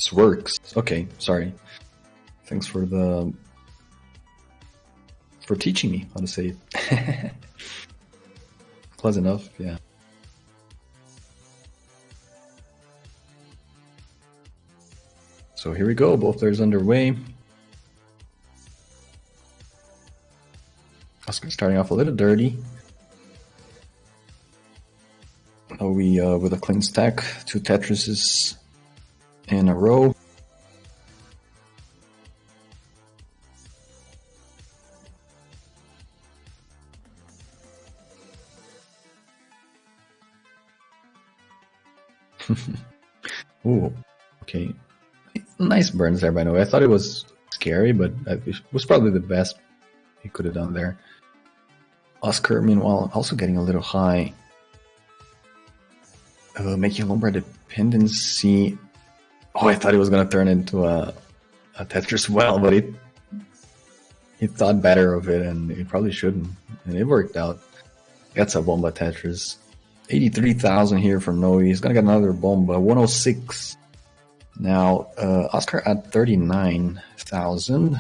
This works. Okay, sorry. Thanks for teaching me how to say it. Close enough, yeah. So here we go, both players underway. Oscar starting off a little dirty. We with a clean stack, 2 Tetrises in a row. Ooh, okay. Nice burns there, by the way. I thought it was scary, but it was probably the best he could have done there. Oscar, meanwhile, also getting a little high. Making a Lombard dependency. Oh, I thought he was going to turn into a Tetris well, but he thought better of it, and he probably shouldn't. And it worked out. That's a Bomba Tetris. 83,000 here for Noe. He's going to get another Bomba. 106. Now, Oscar at 39,000.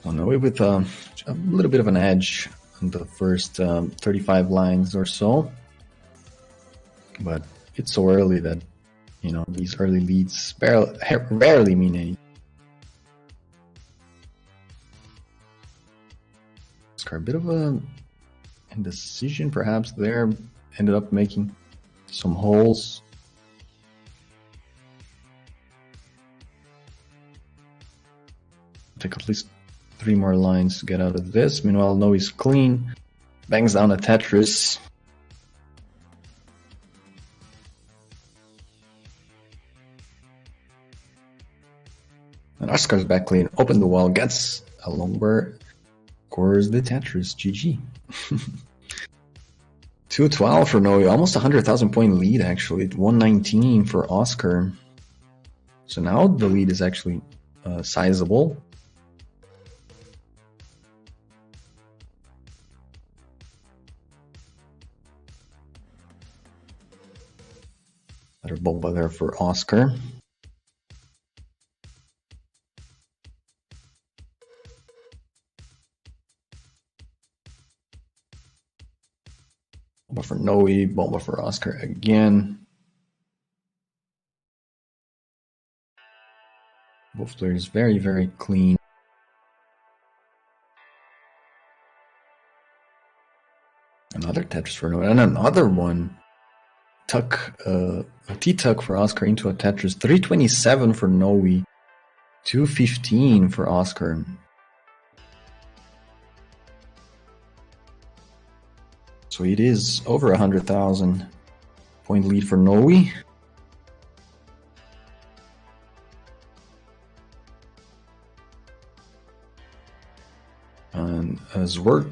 So Noe with a little bit of an edge on the first 35 lines or so. But it's so early that, you know, these early leads rarely mean anything. Oscar, a bit of a indecision perhaps there. Ended up making some holes. Take at least 3 more lines to get out of this. Meanwhile, Noe's clean. Bangs down a Tetris. And Oscar's back clean. Open the wall. Gets a Lombard. Scores the Tetris. GG. 212 for Noe. Almost 100,000 point lead, actually. 119 for Oscar. So now the lead is actually sizable. Better Bomba there for Oscar. Bomba for Noe, Bomba for Oscar again. Both players very, very clean. Another Tetris for Noe, and another one. A T-tuck for Oscar into a Tetris. 327 for Noe. 215 for Oscar. So it is over 100,000 point lead for Noe. And as work.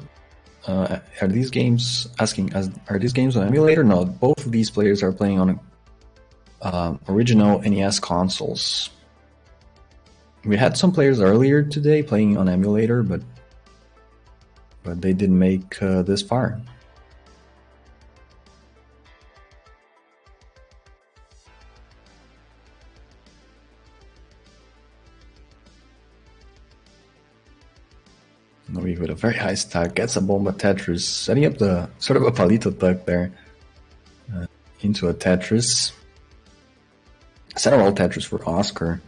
Are these games are these games on emulator? No, both of these players are playing on original NES consoles. We had some players earlier today playing on emulator, but they didn't make this far. Noe with a very high stack, gets a Bomba Tetris, setting up the sort of a palito tuck there into a Tetris. Center roll Tetris for Oscar.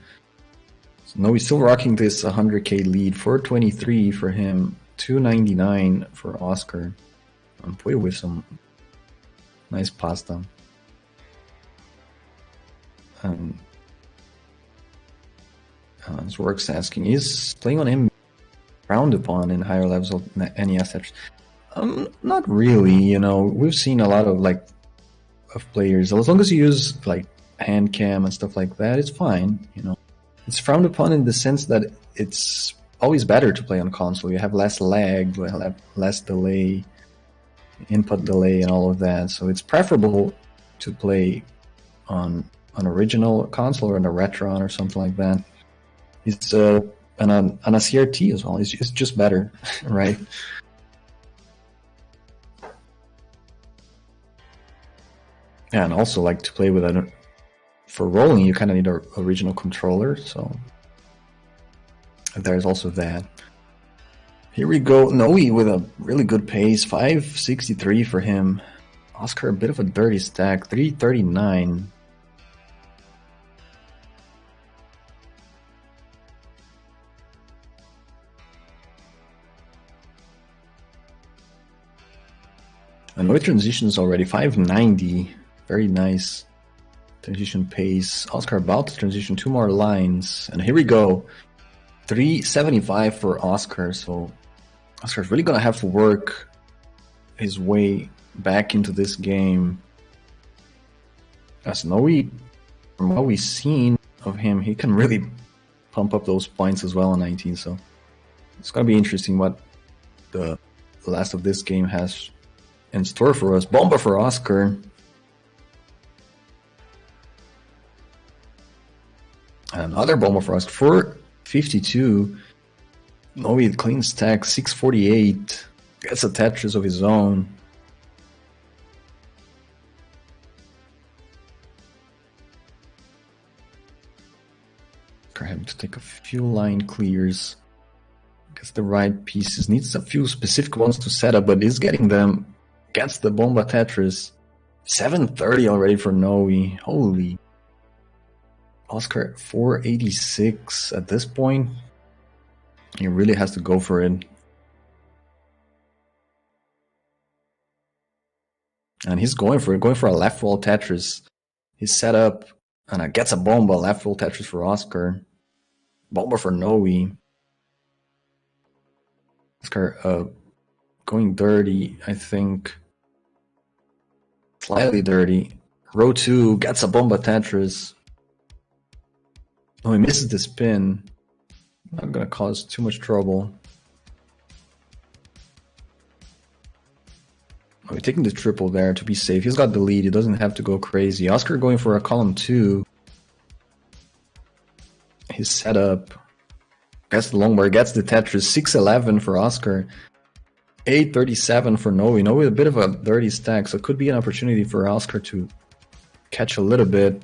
So Noe still rocking this 100k lead, 423 for him, 299 for Oscar. And boy, with some nice pasta. As Works asking, is playing on him frowned upon in higher levels of NES Tetris? Not really, you know. We've seen a lot of players, as long as you use like hand cam and stuff like that, it's fine, you know. It's frowned upon in the sense that it's always better to play on console. You have less lag, you have less delay, input delay and all of that. So it's preferable to play on an original console or on a Retron or something like that. It's and on a CRT as well. It's just better, right? Yeah, and also like to play with for rolling, you kind of need a original controller, so there's also that. Here we go, Noe with a really good pace, 563 for him. Oscar, a bit of a dirty stack, 339. And Noe transitions already, 590. Very nice transition pace. Oscar about to transition 2 more lines. And here we go. 375 for Oscar. So Oscar's really going to have to work his way back into this game. As Noe, from what we've seen of him, he can really pump up those points as well on 19. So it's going to be interesting what the last of this game has in store for us. Bomba for Oscar. Another bomba for Oscar. 452. Noe clean stack. 648. Gets a Tetris of his own. Oscar having to take a few line clears. Gets the right pieces. Needs a few specific ones to set up, but is getting them. Gets the bomba Tetris. 730 already for Noe. Holy. Oscar 486 at this point. He really has to go for it. And he's going for a left roll Tetris. He's set up and gets a bomba, left roll Tetris for Oscar. Bomba for Noe. Oscar going dirty, I think. Slightly dirty. Row 2 gets a bomba Tetris. Oh, he misses the spin. Not gonna cause too much trouble. Oh, he's taking the triple there to be safe. He's got the lead. He doesn't have to go crazy. Oscar going for a column 2. His setup. Gets the long bar. Gets the Tetris. 611 for Oscar. 837 for Noe. Noe with a bit of a dirty stack, so it could be an opportunity for Oscar to catch a little bit.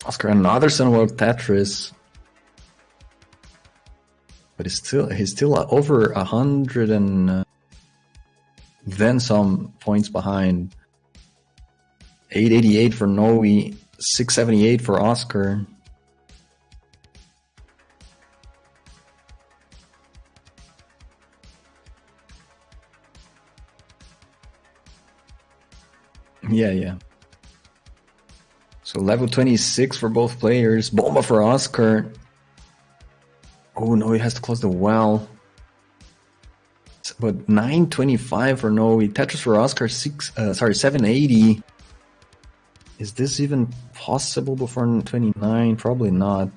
Oscar another Sunwell Tetris, but he's still over 100 and then some points behind. 888 for Noe, 678 for Oscar. Yeah. So level 26 for both players. Bomba for Oscar. Oh no, he has to close the well. But 925 for Noe. Tetris for Oscar 780. Is this even possible before 29? Probably not.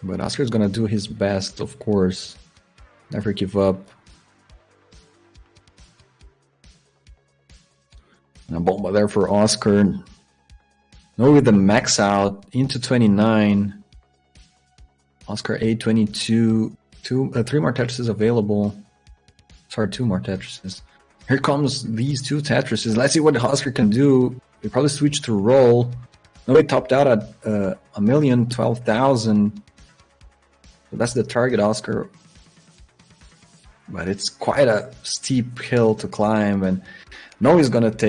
But Oscar's gonna do his best, of course. Never give up. And a bomba there for Oscar. Noe with the max out into 29. Oscar 822. 3 more Tetrises available. Sorry, 2 more Tetrises. Here comes these 2 Tetrises. Let's see what Oscar can do. We probably switch to roll. Noe topped out at 1,012,000. So that's the target, Oscar. But it's quite a steep hill to climb, and Noe is gonna take